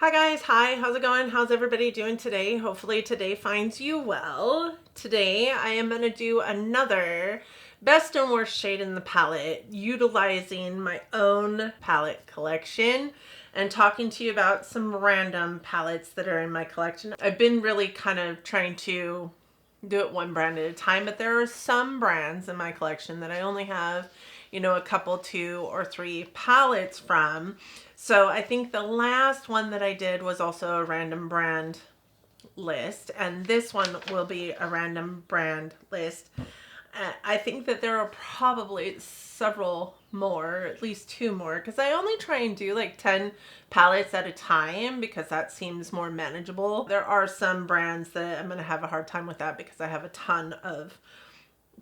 Hi guys, hi, how's it going? How's everybody doing today? Hopefully today finds you well. Today I am going to do another best and worst shade in the palette utilizing my own palette collection and talking to you about some random palettes that are in my collection. I've been really kind of trying to do it one brand at a time, but there are some brands in my collection that I only have, a couple, 2 or 3 palettes from. So I think the last one that I did was also a random brand list, and this one will be a random brand list. I think that there are probably several more, at least 2 more, because I only try and do like 10 palettes at a time because that seems more manageable. There are some brands that I'm going to have a hard time with that because I have a ton of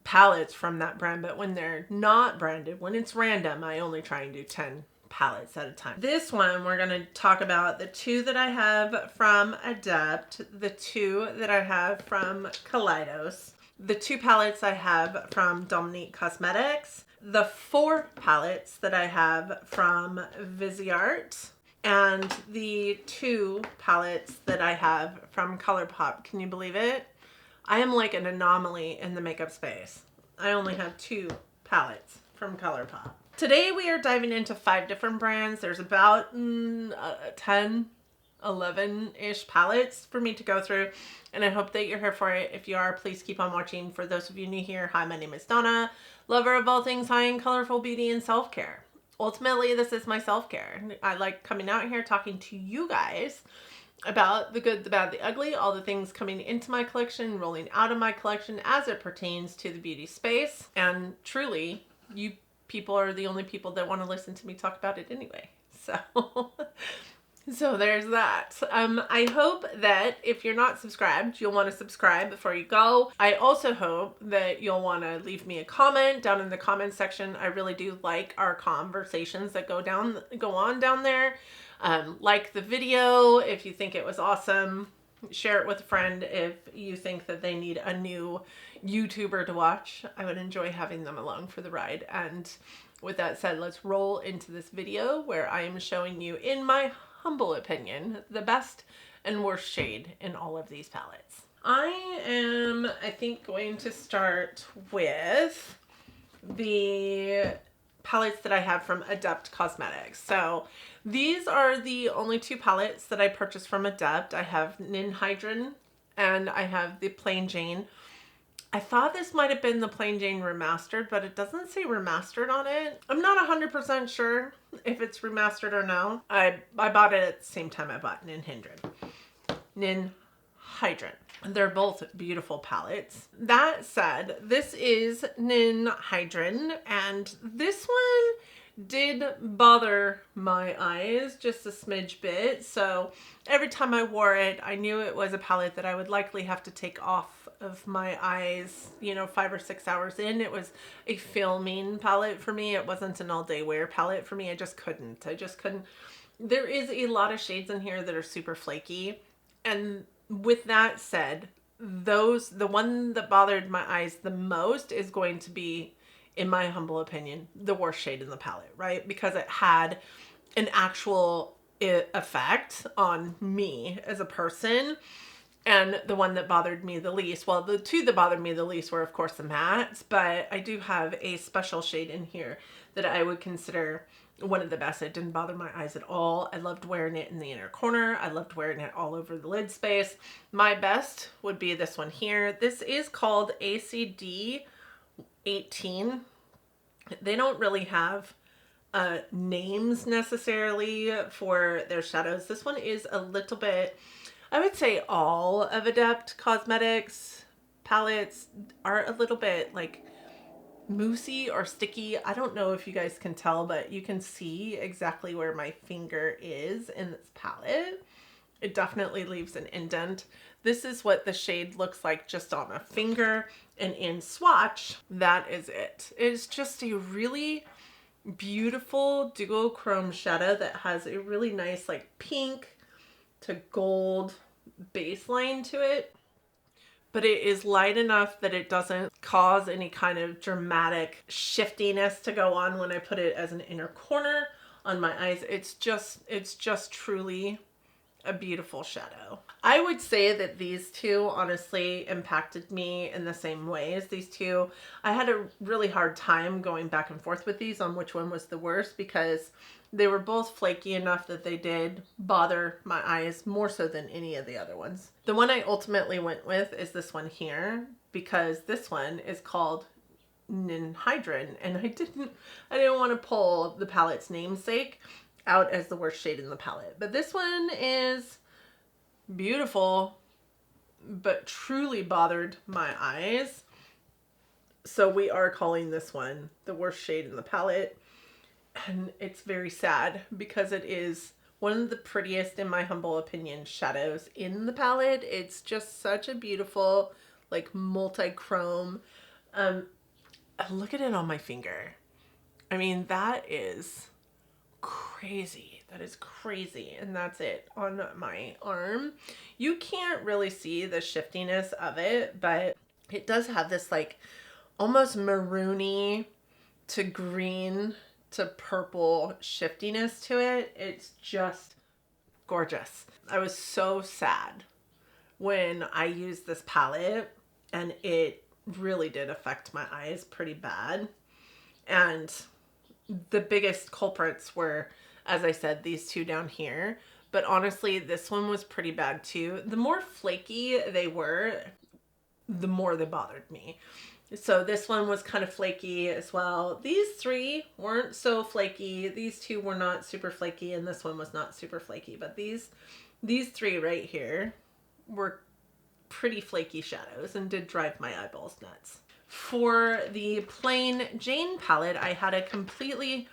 palettes from that brand, but when they're not branded, when it's random, I only try and do 10 palettes at a time. This one, we're going to talk about the 2 that I have from Adept, the 2 that I have from Kaleidos, the 2 palettes I have from Dominique Cosmetics, the 4 palettes that I have from Viseart, and the 2 palettes that I have from ColourPop. Can you believe it? I am like an anomaly in the makeup space. I only have 2 palettes from ColourPop. Today we are diving into 5 different brands. There's about 10, 11-ish palettes for me to go through, and I hope that you're here for it. If you are, please keep on watching. For those of you new here, hi, my name is Donna, lover of all things high-end, colorful beauty, and self-care. Ultimately, this is my self-care. I like coming out here talking to you guys about the good, the bad, the ugly, all the things coming into my collection, rolling out of my collection as it pertains to the beauty space. And truly, you people are the only people that want to listen to me talk about it anyway. So there's that. I hope that if you're not subscribed, you'll want to subscribe before you go. I also hope that you'll want to leave me a comment down in the comment section. I really do like our conversations that go on down there. Like the video if you think it was awesome. Share it with a friend if you think that they need a new YouTuber to watch. I would enjoy having them along for the ride. And with that said, let's roll into this video where I am showing you, in my humble opinion, the best and worst shade in all of these palettes. I think, going to start with the palettes that I have from Adept Cosmetics. So these are the only 2 palettes that I purchased from Adept. I have Ninhydrin and I have the Plain Jane. I thought this might have been the Plain Jane remastered, but it doesn't say remastered on it. I'm not 100% sure if it's remastered or no. I bought it at the same time I bought Ninhydrin. They're both beautiful palettes. That said, this is Ninhydrin, and this one did bother my eyes just a smidge bit. So every time I wore it, I knew it was a palette that I would likely have to take off of my eyes, 5 or 6 hours in. It was a filming palette for me. It wasn't an all-day wear palette for me. I just couldn't. There is a lot of shades in here that are super flaky. And with that said, the one that bothered my eyes the most is going to be, in my humble opinion, the worst shade in the palette, right? Because it had an actual effect on me as a person. And the one that bothered me the least, well, the 2 that bothered me the least were, of course, the mattes, but I do have a special shade in here that I would consider one of the best. It didn't bother my eyes at all. I loved wearing it in the inner corner. I loved wearing it all over the lid space. My best would be this one here. This is called ACD 18. They don't really have names necessarily for their shadows. This one is a little bit, I would say all of Adept Cosmetics palettes are a little bit like moussey or sticky. I don't know if you guys can tell, but you can see exactly where my finger is in this palette. It definitely leaves an indent. This is what the shade looks like just on a finger, and in swatch, that is it. It's just a really beautiful duochrome shadow that has a really nice like pink to gold baseline to it, but it is light enough that it doesn't cause any kind of dramatic shiftiness to go on when I put it as an inner corner on my eyes. It's just truly a beautiful shadow. I would say that these two honestly impacted me in the same way as these two. I had a really hard time going back and forth with these on which one was the worst, because they were both flaky enough that they did bother my eyes more so than any of the other ones. The one I ultimately went with is this one here, because this one is called Ninhydrin, and I didn't want to pull the palette's namesake out as the worst shade in the palette. But this one is beautiful, but truly bothered my eyes. So we are calling this one the worst shade in the palette. And it's very sad because it is one of the prettiest, in my humble opinion, shadows in the palette. It's just such a beautiful, like, multi-chrome. Look at it on my finger. I mean, that is crazy. That is crazy. And that's it on my arm. You can't really see the shiftiness of it, but it does have this like almost maroony to green to purple shiftiness to it. It's just gorgeous. I was so sad when I used this palette, and it really did affect my eyes pretty bad. And the biggest culprits were, as I said, these two down here. But honestly, this one was pretty bad too. The more flaky they were, the more they bothered me. So this one was kind of flaky as well. These three weren't so flaky. These two were not super flaky, and this one was not super flaky. But these three right here were pretty flaky shadows and did drive my eyeballs nuts. For the plain Jane palette, I had a completely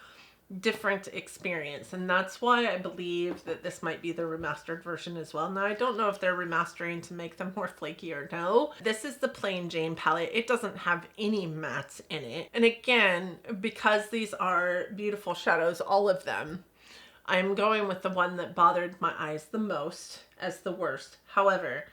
different experience, and that's why I believe that this might be the remastered version as well. Now, I don't know if they're remastering to make them more flaky or no. This is the plain Jane palette. It doesn't have any mattes in it. And again, because these are beautiful shadows, all of them, I'm going with the one that bothered my eyes the most as the worst. However,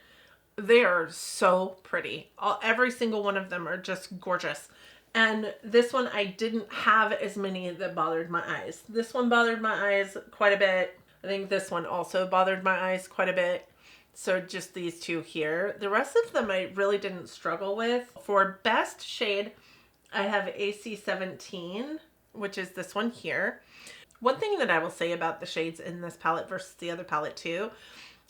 they are so pretty. Every single one of them are just gorgeous. And this one, I didn't have as many that bothered my eyes. This one bothered my eyes quite a bit. I think this one also bothered my eyes quite a bit. So just these two here. The rest of them I really didn't struggle with. For best shade, I have AC17, which is this one here. One thing that I will say about the shades in this palette versus the other palette too,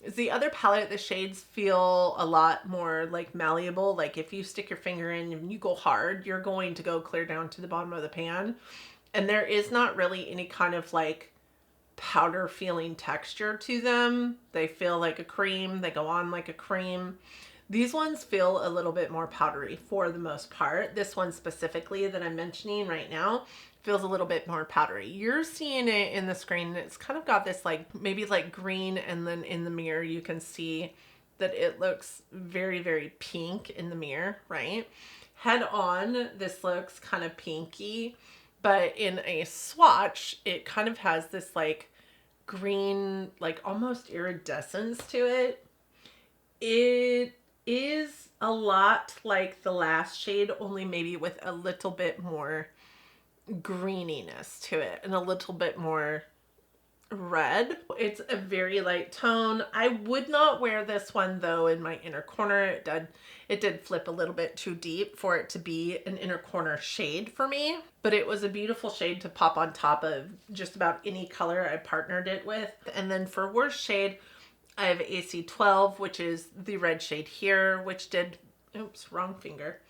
is the other palette, the shades feel a lot more like malleable. Like if you stick your finger in and you go hard, you're going to go clear down to the bottom of the pan. And there is not really any kind of like powder feeling texture to them. They feel like a cream. They go on like a cream. These ones feel a little bit more powdery for the most part. This one specifically that I'm mentioning right now feels a little bit more powdery. You're seeing it in the screen, and it's kind of got this like maybe like green, and then in the mirror you can see that it looks very, very pink in the mirror, right? Head on, this looks kind of pinky, but in a swatch, it kind of has this like green, like almost iridescence to it. It is a lot like the last shade, only maybe with a little bit more greeniness to it and a little bit more red. It's a very light tone. I would not wear this one though in my inner corner. It did flip a little bit too deep for it to be an inner corner shade for me, but it was a beautiful shade to pop on top of just about any color I partnered it with. And then for worst shade, I have AC12, which is the red shade here, which did, oops, wrong finger,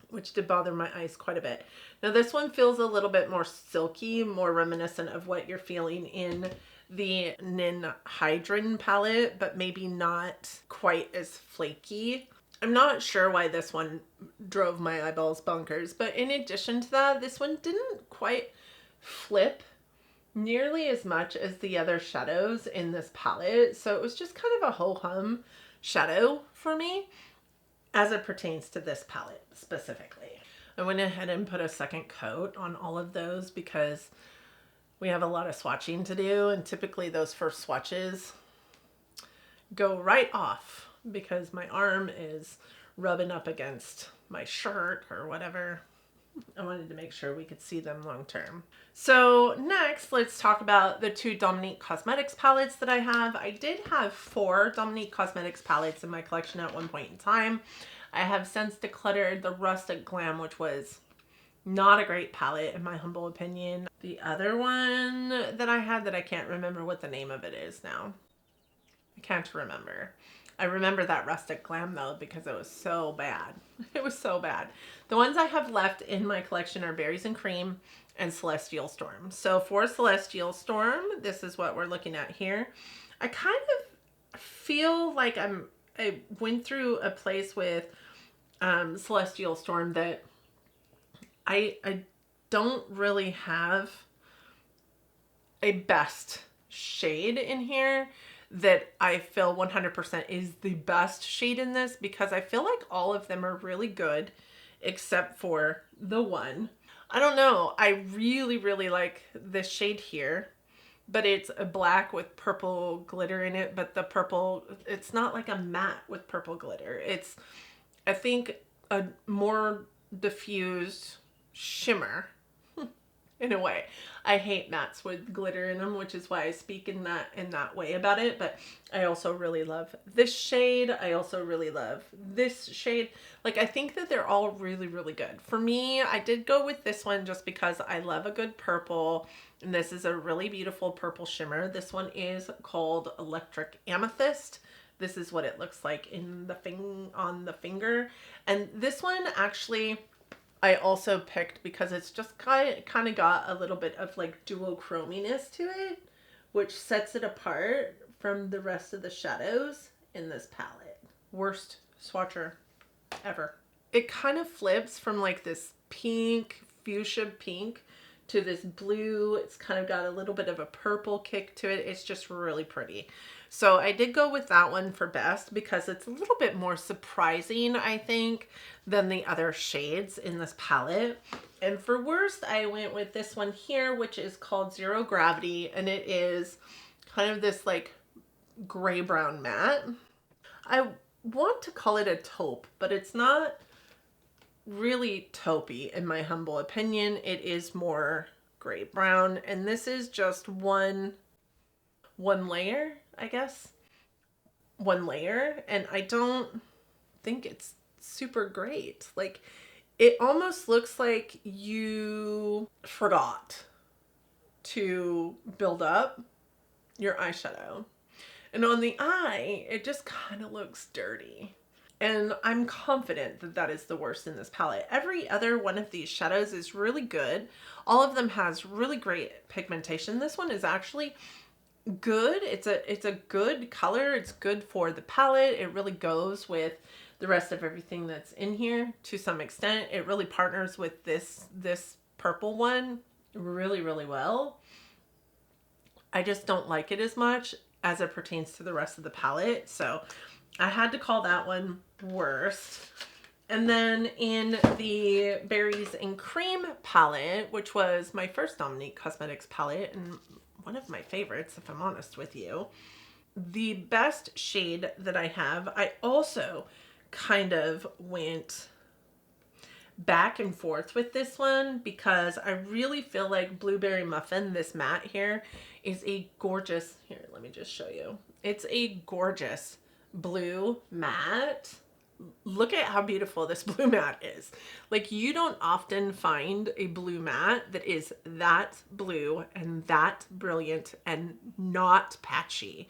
which did bother my eyes quite a bit. Now this one feels a little bit more silky, more reminiscent of what you're feeling in the Ninhydrin palette, but maybe not quite as flaky. I'm not sure why this one drove my eyeballs bonkers, but in addition to that, this one didn't quite flip nearly as much as the other shadows in this palette. So it was just kind of a ho-hum shadow for me as it pertains to this palette specifically. I went ahead and put a second coat on all of those because we have a lot of swatching to do, and typically those first swatches go right off because my arm is rubbing up against my shirt or whatever. I wanted to make sure we could see them long term. So next, let's talk about the 2 Dominique Cosmetics palettes that I have. I did have 4 Dominique Cosmetics palettes in my collection at one point in time. I have since decluttered the Rustic Glam, which was not a great palette in my humble opinion. The other one that I had that I can't remember what the name of it is now. I can't remember. I remember that Rustic Glam though because it was so bad. It was so bad. The ones I have left in my collection are Berries and Cream and Celestial Storm. So for Celestial Storm, this is what we're looking at here. I kind of feel like I went through a place with Celestial Storm that I don't really have a best shade in here that I feel 100% is the best shade in this, because I feel like all of them are really good except for the one. I don't know. I really, really like this shade here, but it's a black with purple glitter in it, but the purple, it's not like a matte with purple glitter. It's, I think, a more diffused shimmer in a way. I hate mattes with glitter in them, which is why I speak in that way about it. But I also really love this shade. I also really love this shade. Like, I think that they're all really, really good. For me, I did go with this one just because I love a good purple. And this is a really beautiful purple shimmer. This one is called Electric Amethyst. This is what it looks like in the on the finger. And this one actually I also picked because it's just kind of got a little bit of like duochrominess to it, which sets it apart from the rest of the shadows in this palette. Worst swatcher ever. It kind of flips from like this pink, fuchsia pink, to this blue. It's kind of got a little bit of a purple kick to it. It's just really pretty. So I did go with that one for best because it's a little bit more surprising, I think, than the other shades in this palette. And for worst, I went with this one here, which is called Zero Gravity, and it is kind of this like gray brown matte. I want to call it a taupe, but it's not really taupey in my humble opinion. It is more gray brown, and this is just one layer, I guess. One layer, and I don't think it's super great. Like, it almost looks like you forgot to build up your eyeshadow. And on the eye, it just kind of looks dirty. And I'm confident that that is the worst in this palette. Every other one of these shadows is really good. All of them has really great pigmentation. This one is actually good. It's a good color. It's good for the palette. It really goes with the rest of everything that's in here to some extent. It really partners with this purple one really, really well. I just don't like it as much as it pertains to the rest of the palette. So I had to call that one worst. And then in the Berries and Cream palette, which was my first Dominique Cosmetics palette and one of my favorites, if I'm honest with you, the best shade that I have, I also kind of went back and forth with this one because I really feel like Blueberry Muffin, this matte here, is a gorgeous, here, let me just show you. It's a gorgeous blue matte. Look at how beautiful this blue matte is. Like, you don't often find a blue matte that is that blue and that brilliant and not patchy.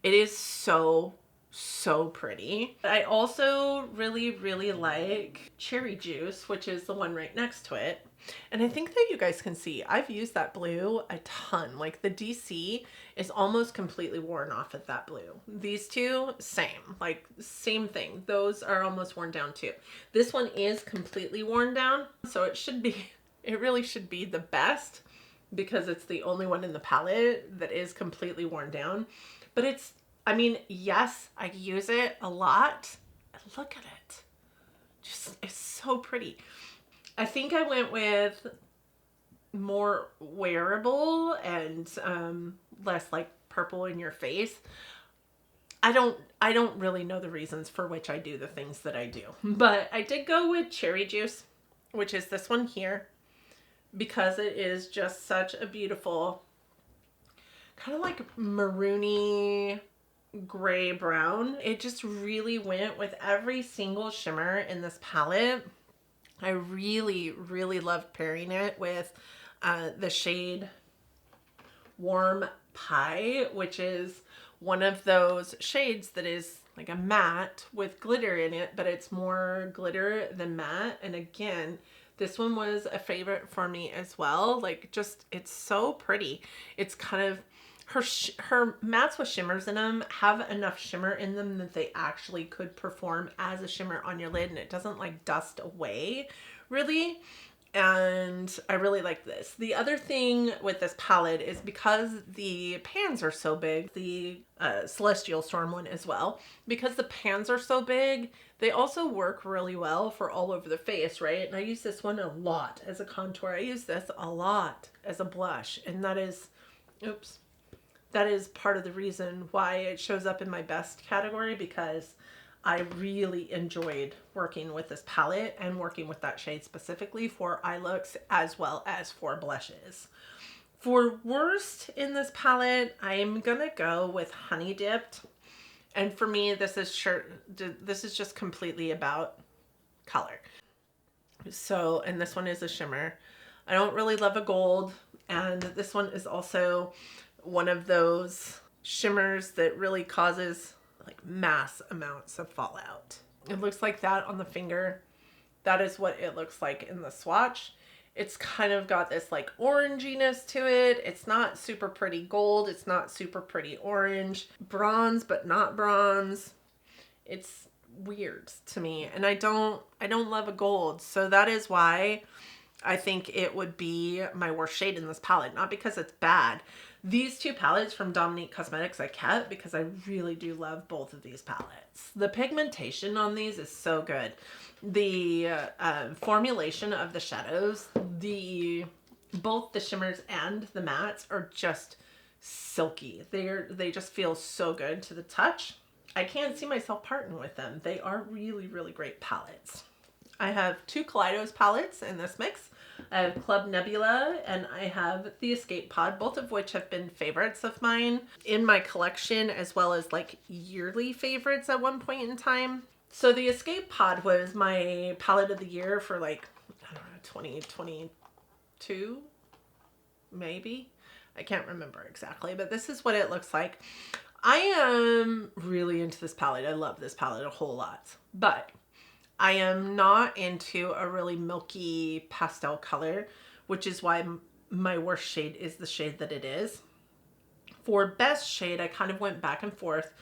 It is so, so pretty. I also really, really like Cherry Juice, which is the one right next to it. And I think that you guys can see, I've used that blue a ton. Like, the DC is almost completely worn off of that blue. These two, same, like same thing. Those are almost worn down too. This one is completely worn down. So it should be, it really should be the best because it's the only one in the palette that is completely worn down. But it's, I mean, yes, I use it a lot. Look at it. Just, it's so pretty. I think I went with more wearable and less like purple in your face. I don't really know the reasons for which I do the things that I do, but I did go with Cherry Juice which is this one here, because it is just such a beautiful, kind of like maroony gray brown. It just really went with every single shimmer in this palette. I really, really loved pairing it with the shade Warm Pie, which is one of those shades that is like a matte with glitter in it, but it's more glitter than matte. And again, this one was a favorite for me as well. Like, just, it's so pretty. It's kind of, her mattes with shimmers in them have enough shimmer in them that they actually could perform as a shimmer on your lid, and it doesn't like dust away really. And I really like this. The other thing with this palette is because the pans are so big, the Celestial Storm one as well, because the pans are so big, they also work really well for all over the face, right? And I use this one a lot as a contour. I use this a lot as a blush, and that is, oops, that is part of the reason why it shows up in my best category, because I really enjoyed working with this palette and working with that shade specifically for eye looks as well as for blushes. For worst in this palette, I'm gonna go with Honey Dipped. And for me, this is just completely about color. So, and this one is a shimmer. I don't really love a gold, and this one is also one of those shimmers that really causes like mass amounts of fallout. It looks like that on the finger. That is what it looks like in the swatch. It's kind of got this like oranginess to it. It's not super pretty gold. It's not super pretty orange. Bronze, but not bronze. It's weird to me. And I don't love a gold. So that is why I think it would be my worst shade in this palette. Not because it's bad. These two palettes from Dominique Cosmetics I kept because I really do love both of these palettes. The pigmentation on these is so good. The formulation of the shadows, both the shimmers and the mattes are just silky. They just feel so good to the touch. I can't see myself parting with them. They are really, really great palettes. I have two Kaleidos palettes in this mix. I have Club Nebula and I have the Escape Pod, both of which have been favorites of mine in my collection, as well as like yearly favorites at one point in time. So the Escape Pod was my palette of the year for like, I don't know, 2022, maybe? I can't remember exactly, but this is what it looks like. I am really into this palette. I love this palette a whole lot, but I am not into a really milky pastel color, which is why my worst shade is the shade that it is. For best shade, I kind of went back and forth.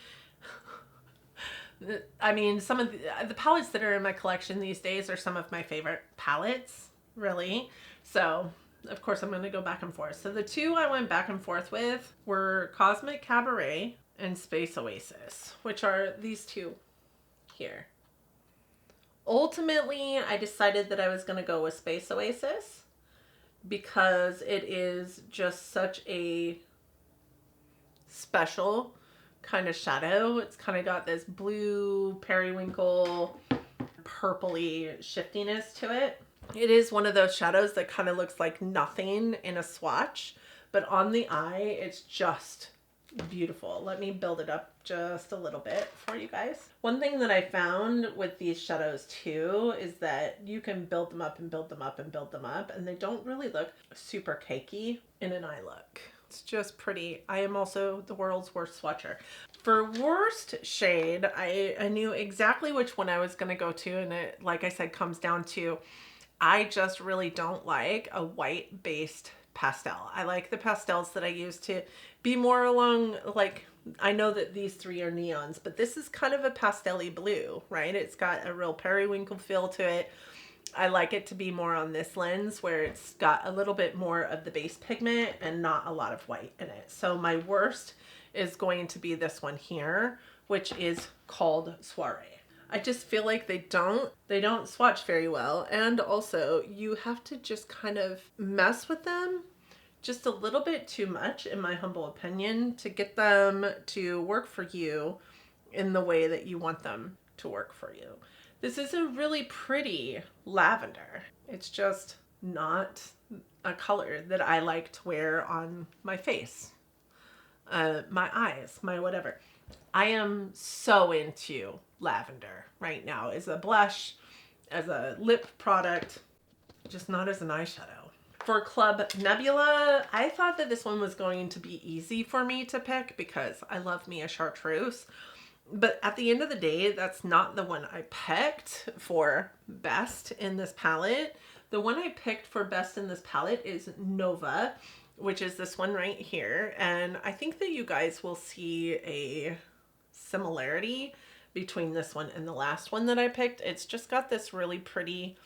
I mean, some of the palettes that are in my collection these days are some of my favorite palettes, really. So, of course, I'm going to go back and forth. So the two I went back and forth with were Cosmic Cabaret and Space Oasis, which are these two here. Ultimately, I decided that I was going to go with Space Oasis because it is just such a special kind of shadow. It's kind of got this blue periwinkle purpley shiftiness to it. It is one of those shadows that kind of looks like nothing in a swatch, but on the eye, it's just beautiful. Let me build it up just a little bit for you guys. One thing that I found with these shadows too is that you can build them up and build them up and build them up, and they don't really look super cakey in an eye look. It's just pretty. I am also the world's worst swatcher. For worst shade, I knew exactly which one I was going to go to, and it, like I said, comes down to I just really don't like a white based pastel. I like the pastels that I use to be more along, like, I know that these three are neons, but this is kind of a pastel-y blue, right? It's got a real periwinkle feel to it. I like it to be more on this lens where it's got a little bit more of the base pigment and not a lot of white in it. So my worst is going to be this one here, which is called Soiree. I just feel like they don't swatch very well. And also you have to just kind of mess with them just a little bit too much, in my humble opinion, to get them to work for you in the way that you want them to work for you. This is a really pretty lavender. It's just not a color that I like to wear on my face, my eyes, my whatever. I am so into lavender right now as a blush, as a lip product, just not as an eyeshadow. For Club Nebula, I thought that this one was going to be easy for me to pick because I love me a chartreuse. But at the end of the day, that's not the one I picked for best in this palette. The one I picked for best in this palette is Nova, which is this one right here. And I think that you guys will see a similarity between this one and the last one that I picked. It's just got this really pretty,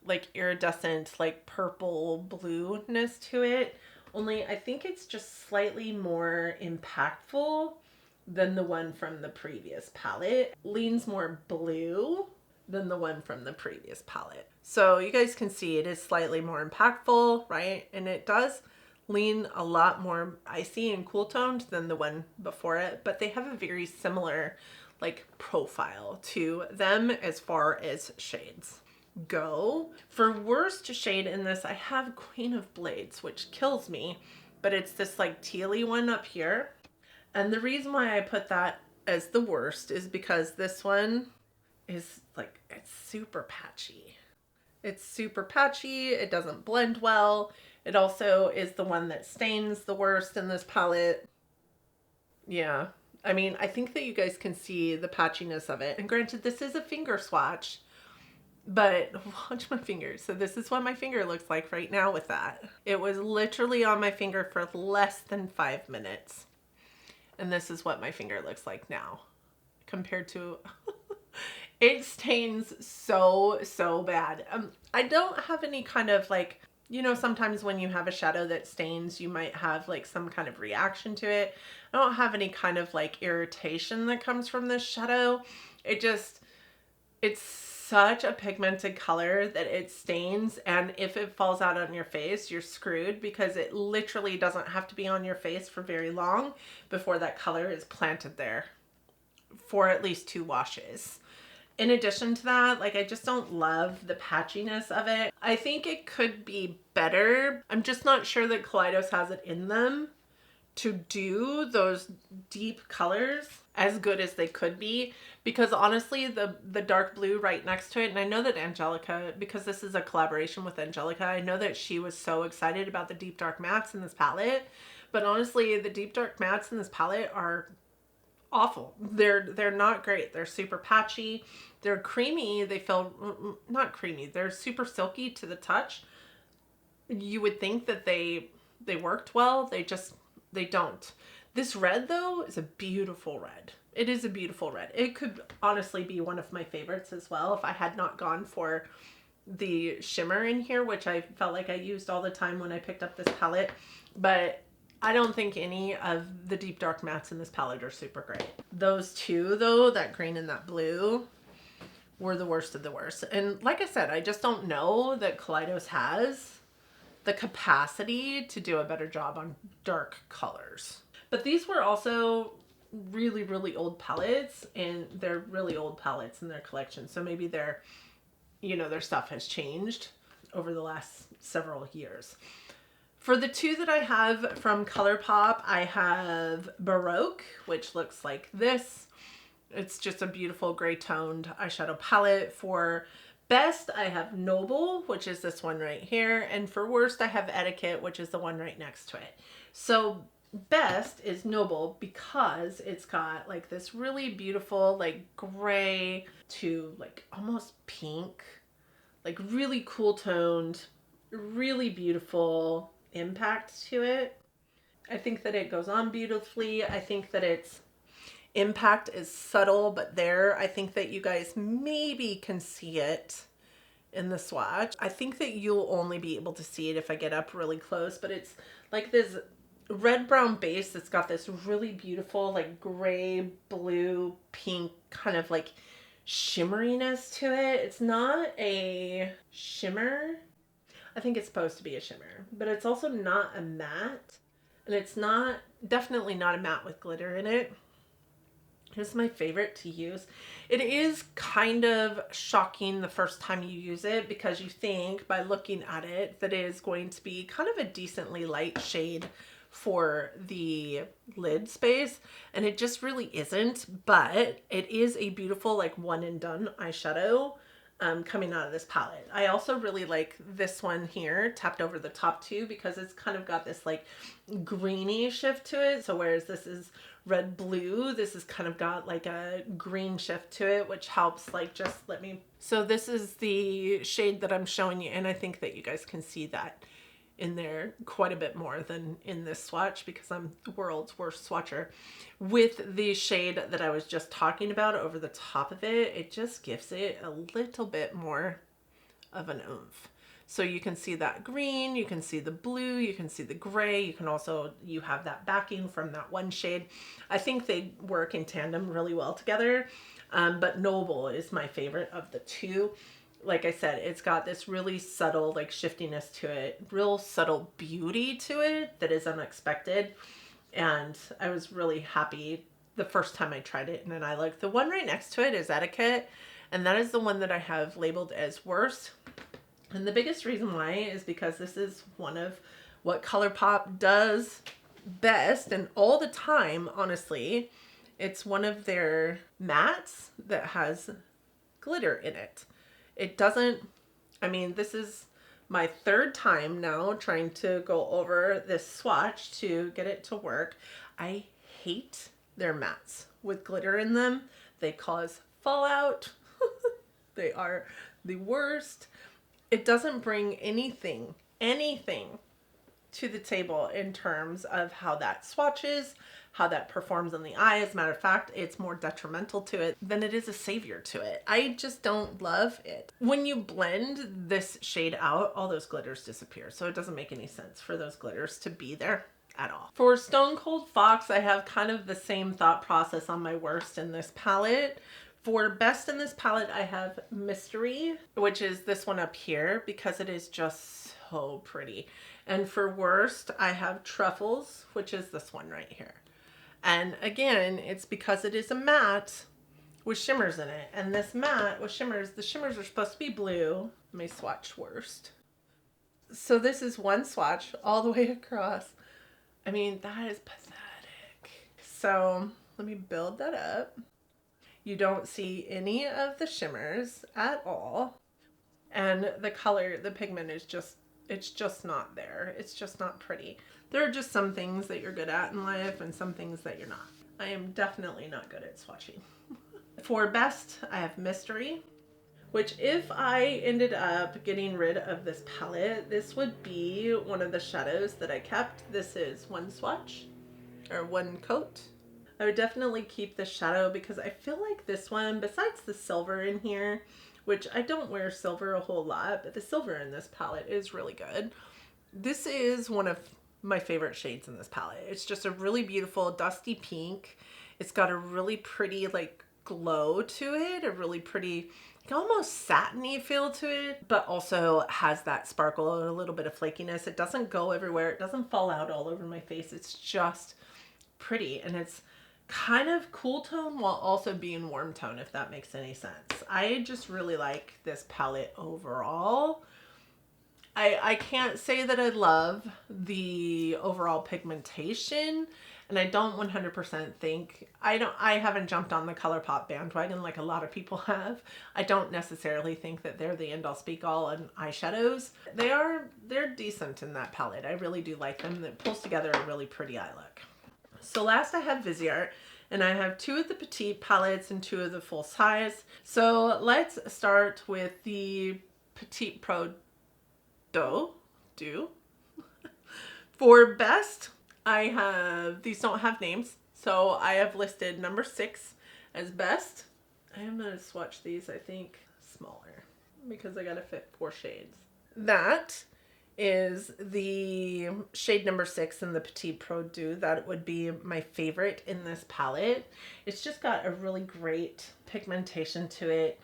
like, iridescent, like, purple blueness to it. Only I think it's just slightly more impactful than the one from the previous palette. Leans more blue than the one from the previous palette. So you guys can see it is slightly more impactful, right? And it does lean a lot more icy and cool toned than the one before it, but they have a very similar like profile to them as far as shades go. For worst shade in this, I have Queen of Blades, which kills me, but it's this like tealy one up here. And the reason why I put that as the worst is because this one is like, it's super patchy. It's super patchy. It doesn't blend well. It also is the one that stains the worst in this palette. Yeah. I mean, I think that you guys can see the patchiness of it. And granted, this is a finger swatch, but watch my fingers. So this is what my finger looks like right now with that. It was literally on my finger for less than 5 minutes. And this is what my finger looks like now compared to, it stains so bad. I don't have any kind of like, you know, sometimes when you have a shadow that stains, you might have like some kind of reaction to it. I don't have any kind of like irritation that comes from this shadow. It's such a pigmented color that it stains, and if it falls out on your face, you're screwed because it literally doesn't have to be on your face for very long before that color is planted there for at least 2 washes. In addition to that, like, I just don't love the patchiness of it. I think it could be better. I'm just not sure that Kaleidos has it in them to do those deep colors as good as they could be, because honestly the dark blue right next to it, and I know that Angelica, because this is a collaboration with Angelica, I know that she was so excited about the deep dark mattes in this palette, but honestly the deep dark mattes in this palette are awful. They're not great. They're super patchy. They're creamy. They feel not creamy. They're super silky to the touch. You would think that they worked well. They don't. This red though is a beautiful red. It is a beautiful red. It could honestly be one of my favorites as well if I had not gone for the shimmer in here, which I felt like I used all the time when I picked up this palette. But I don't think any of the deep dark mattes in this palette are super great. Those two though, that green and that blue, were the worst of the worst. And like I said, I just don't know that Kaleidos has the capacity to do a better job on dark colors. But these were also really old palettes, and they're really old palettes in their collection. So maybe their, you know, their stuff has changed over the last several years. For the 2 that I have from ColourPop, I have Baroque, which looks like this. It's just a beautiful gray toned eyeshadow palette. For best, I have Noble, which is this one right here. And for worst, I have Etiquette, which is the one right next to it. So best is Noble because it's got like this really beautiful like gray to like almost pink, like really cool toned, really beautiful impact to it. I think that it goes on beautifully. I think that its impact is subtle, but there, I think that you guys maybe can see it in the swatch. I think that you'll only be able to see it if I get up really close, but it's like this red brown base that's got this really beautiful like gray, blue, pink kind of like shimmeriness to it. It's not a shimmer. I think it's supposed to be a shimmer, but it's also not a matte, and it's not, definitely not a matte with glitter in it. It's my favorite to use. It is kind of shocking the first time you use it because you think by looking at it that it is going to be kind of a decently light shade for the lid space, and it just really isn't, but it is a beautiful like one and done eyeshadow coming out of this palette. I also really like this one here, tapped over the top too, because it's kind of got this like greeny shift to it. So whereas this is red blue, this has kind of got like a green shift to it, which helps like just let me. So this is the shade that I'm showing you, and I think that you guys can see that in there quite a bit more than in this swatch because I'm the world's worst swatcher. With the shade that I was just talking about over the top of it, it just gives it a little bit more of an oomph. So you can see that green, you can see the blue, you can see the gray, you can also, you have that backing from that one shade. I think they work in tandem really well together, but Noble is my favorite of the two. Like I said, it's got this really subtle like shiftiness to it, real subtle beauty to it that is unexpected. And I was really happy the first time I tried it. And then I like the one right next to it is Etiquette. And that is the one that I have labeled as worst. And the biggest reason why is because this is one of what ColourPop does best and all the time, honestly. It's one of their mattes that has glitter in it. It doesn't, I mean, this is my third time now trying to go over this swatch to get it to work. I hate their mattes with glitter in them. They cause fallout. They are the worst. It doesn't bring anything to the table in terms of how that swatches, how that performs on the eye. As a matter of fact, it's more detrimental to it than it is a savior to it. I just don't love it. When you blend this shade out, all those glitters disappear. So it doesn't make any sense for those glitters to be there at all. For Stone Cold Fox, I have kind of the same thought process on my worst in this palette. For best in this palette, I have Mystery, which is this one up here because it is just so pretty. And for worst, I have Truffles, which is this one right here. And again, it's because it is a matte with shimmers in it. And this matte with shimmers, the shimmers are supposed to be blue. Let me swatch worst. So this is one swatch all the way across. I mean, that is pathetic. So let me build that up. You don't see any of the shimmers at all. And the color, the pigment is just, it's just not there. It's just not pretty. There are just some things that you're good at in life and some things that you're not. I am definitely not good at swatching. For best, I have Mystery, which if I ended up getting rid of this palette, this would be one of the shadows that I kept. This is one swatch or one coat. I would definitely keep the shadow because I feel like this one, besides the silver in here, which I don't wear silver a whole lot, but the silver in this palette is really good. This is one of my favorite shades in this palette. It's just a really beautiful dusty pink. It's got a really pretty like glow to it, a really pretty like almost satiny feel to it, but also has that sparkle and a little bit of flakiness. It doesn't go everywhere. It doesn't fall out all over my face. It's just pretty, and it's kind of cool tone while also being warm tone, if that makes any sense. I just really like this palette overall. I can't say that I love the overall pigmentation, and I don't 100% think, I haven't jumped on the ColourPop bandwagon like a lot of people have. I don't necessarily think that they're the end all speak all on eyeshadows. They're decent in that palette. I really do like them. It pulls together a really pretty eye look. So last I have Viseart, and I have two of the petite palettes and two of the full size. So let's start with the Petite Pro Do. For best, I have, these don't have names, so I have listed number 6 as best. I am going to swatch these, I think, smaller because I got to fit 4 shades. That is the shade number 6 in the Petite Pro Do. That would be my favorite in this palette. It's just got a really great pigmentation to it,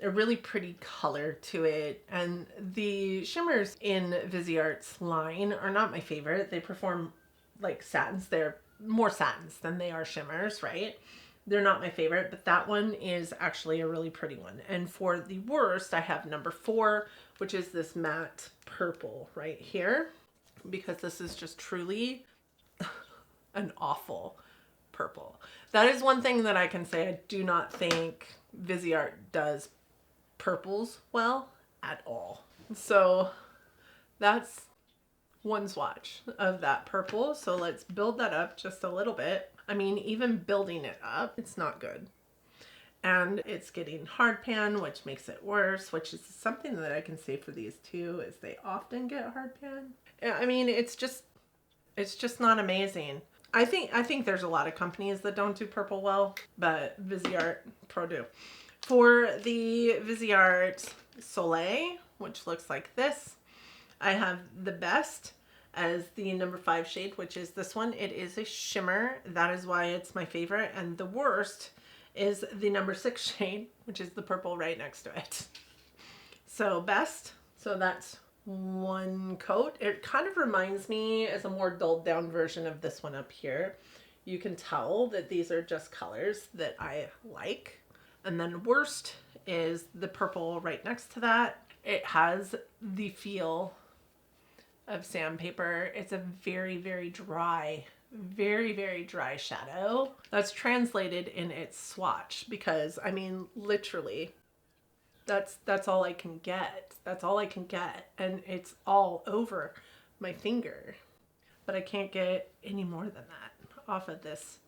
a really pretty color to it, and the shimmers in Viseart's line are not my favorite. They perform like satins. They're more satins than they are shimmers, right? They're not my favorite, but that one is actually a really pretty one. And for the worst, I have number 4, which is this matte purple right here, because this is just truly an awful purple. That is one thing that I can say. I do not think Viseart does purples well at all. So that's one swatch of that purple. So let's build that up just a little bit. I mean, even building it up, it's not good. And it's getting hard pan, which makes it worse, which is something that I can say for these two is they often get hard pan. I mean, it's just not amazing. I think there's a lot of companies that don't do purple well, but Viseart Pro do. For the Viseart Soleil, which looks like this, I have the best as the number 5 shade, which is this one. It is a shimmer. That is why it's my favorite. And the worst is the number 6 shade, which is the purple right next to it. So best. So that's one coat. It kind of reminds me as a more dulled down version of this one up here. You can tell that these are just colors that I like. And then worst is the purple right next to that. It has the feel of sandpaper. It's a very, very dry shadow that's translated in its swatch, because I mean, literally that's all I can get. That's all I can get. And it's all over my finger, but I can't get any more than that off of this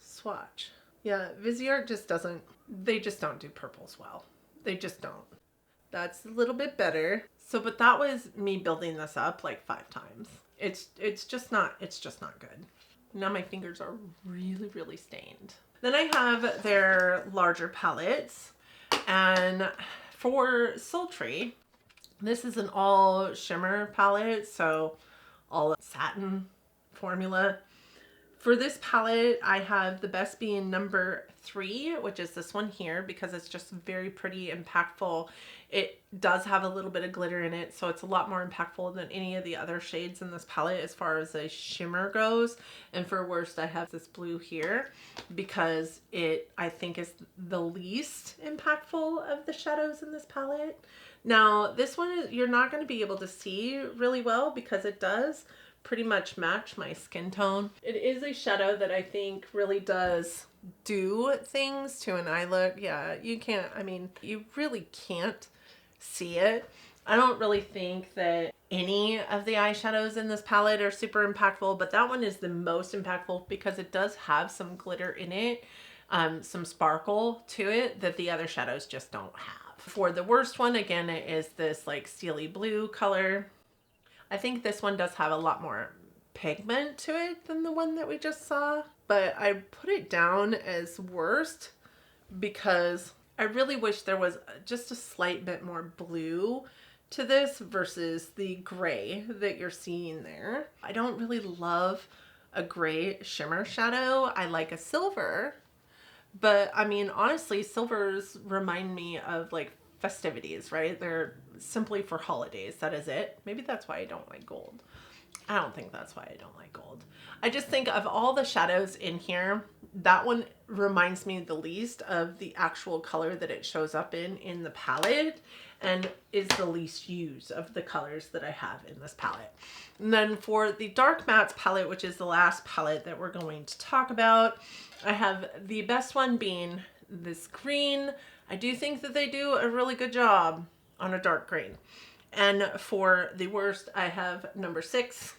swatch. Yeah, Viseart just doesn't, they just don't do purples well. They just don't. That's a little bit better. So, but that was me building this up like 5 times. It's just not good. Now my fingers are really, really stained. Then I have their larger palettes. And for Sultry, this is an all shimmer palette. So all satin formula. For this palette, I have the best being number 3, which is this one here, because it's just very pretty, impactful. It does have a little bit of glitter in it, so it's a lot more impactful than any of the other shades in this palette as far as a shimmer goes. And for worst, I have this blue here because it, I think, is the least impactful of the shadows in this palette. Now, this one is, you're not going to be able to see really well because it does pretty much match my skin tone. It is a shadow that I think really does do things to an eye look. Yeah, you can't, I mean, you really can't see it. I don't really think that any of the eyeshadows in this palette are super impactful, but that one is the most impactful because it does have some glitter in it, some sparkle to it that the other shadows just don't have. For the worst one, again, it is this like steely blue color. I think this one does have a lot more pigment to it than the one that we just saw, but I put it down as worst because I really wish there was just a slight bit more blue to this versus the gray that you're seeing there. I don't really love a gray shimmer shadow. I like a silver, but I mean, honestly, silvers remind me of like festivities, right? They're simply for holidays. That is it. Maybe that's why I don't like gold. I don't think that's why I don't like gold. I just think of all the shadows in here, that one reminds me the least of the actual color that it shows up in the palette, and is the least used of the colors that I have in this palette. And then for the Dark Mattes palette, which is the last palette that we're going to talk about, I have the best one being this green. I do think that they do a really good job on a dark green. And for the worst, I have number 6,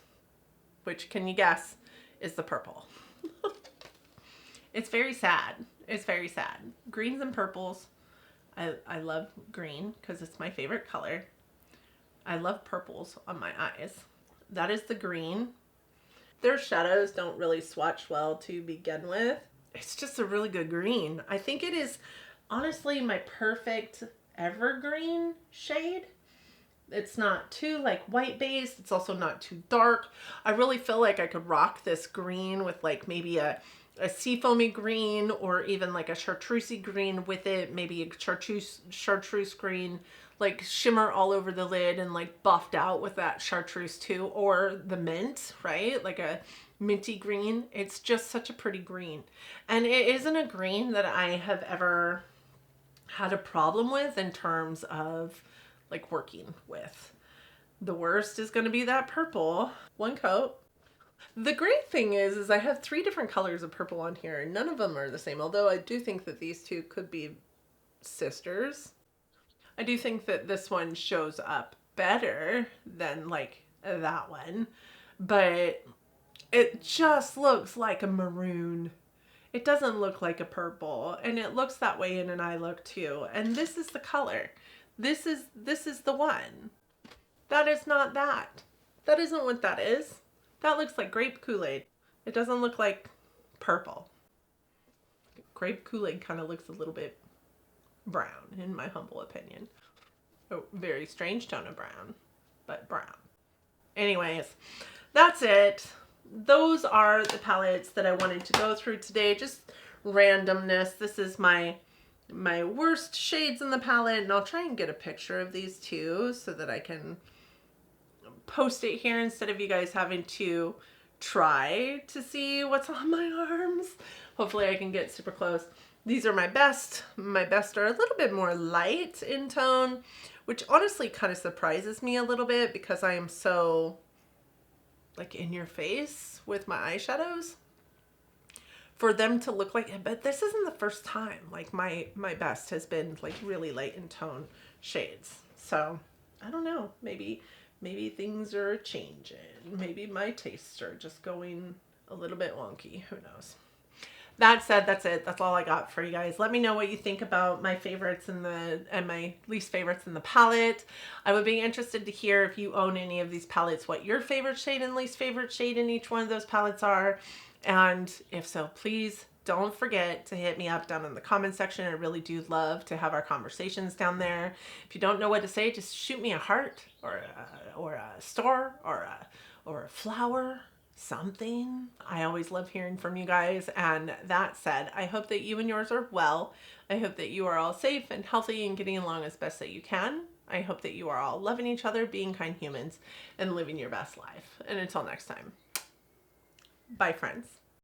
which, can you guess, is the purple. It's very sad. It's very sad. Greens and purples. I love green because it's my favorite color. I love purples on my eyes. That is the green. Their shadows don't really swatch well to begin with. It's just a really good green. I think it is honestly my perfect evergreen shade. It's not too like white based. It's also not too dark. I really feel like I could rock this green with like maybe a seafoamy green, or even like a chartreusey green with it. Maybe a chartreuse green, like shimmer all over the lid and like buffed out with that chartreuse too, or the mint, right? Like a minty green. It's just such a pretty green. And it isn't a green that I have ever had a problem with in terms of like working with. The worst is going to be that purple. One coat. The great thing is I have 3 different colors of purple on here and none of them are the same. Although I do think that these 2 could be sisters. I do think that this one shows up better than like that one, but it just looks like a maroon. It doesn't look like a purple, and it looks that way in an eye look too. And this is the color. This is the one. That is not that. That isn't what that is. That looks like grape Kool-Aid. It doesn't look like purple. Grape Kool-Aid kind of looks a little bit brown, in my humble opinion. A very strange tone of brown, but brown. Anyways, that's it. Those are the palettes that I wanted to go through today. Just randomness. This is my worst shades in the palette, and I'll try and get a picture of these too so that I can post it here instead of you guys having to try to see what's on my arms. Hopefully I can get super close. These are my best. My best are a little bit more light in tone, which honestly kind of surprises me a little bit because I am so like in your face with my eyeshadows. For them to look like, but this isn't the first time. Like my best has been like really light in tone shades. So I don't know, maybe things are changing. Maybe my tastes are just going a little bit wonky. Who knows? That said, that's it. That's all I got for you guys. Let me know what you think about my favorites and my least favorites in the palette. I would be interested to hear if you own any of these palettes, what your favorite shade and least favorite shade in each one of those palettes are. And if so, please don't forget to hit me up down in the comment section. I really do love to have our conversations down there. If you don't know what to say, just shoot me a heart or a star or a flower. Something. I always love hearing from you guys. And that said, I hope that you and yours are well. I hope that you are all safe and healthy and getting along as best that you can. I hope that you are all loving each other, being kind humans, and living your best life. And until next time, bye friends.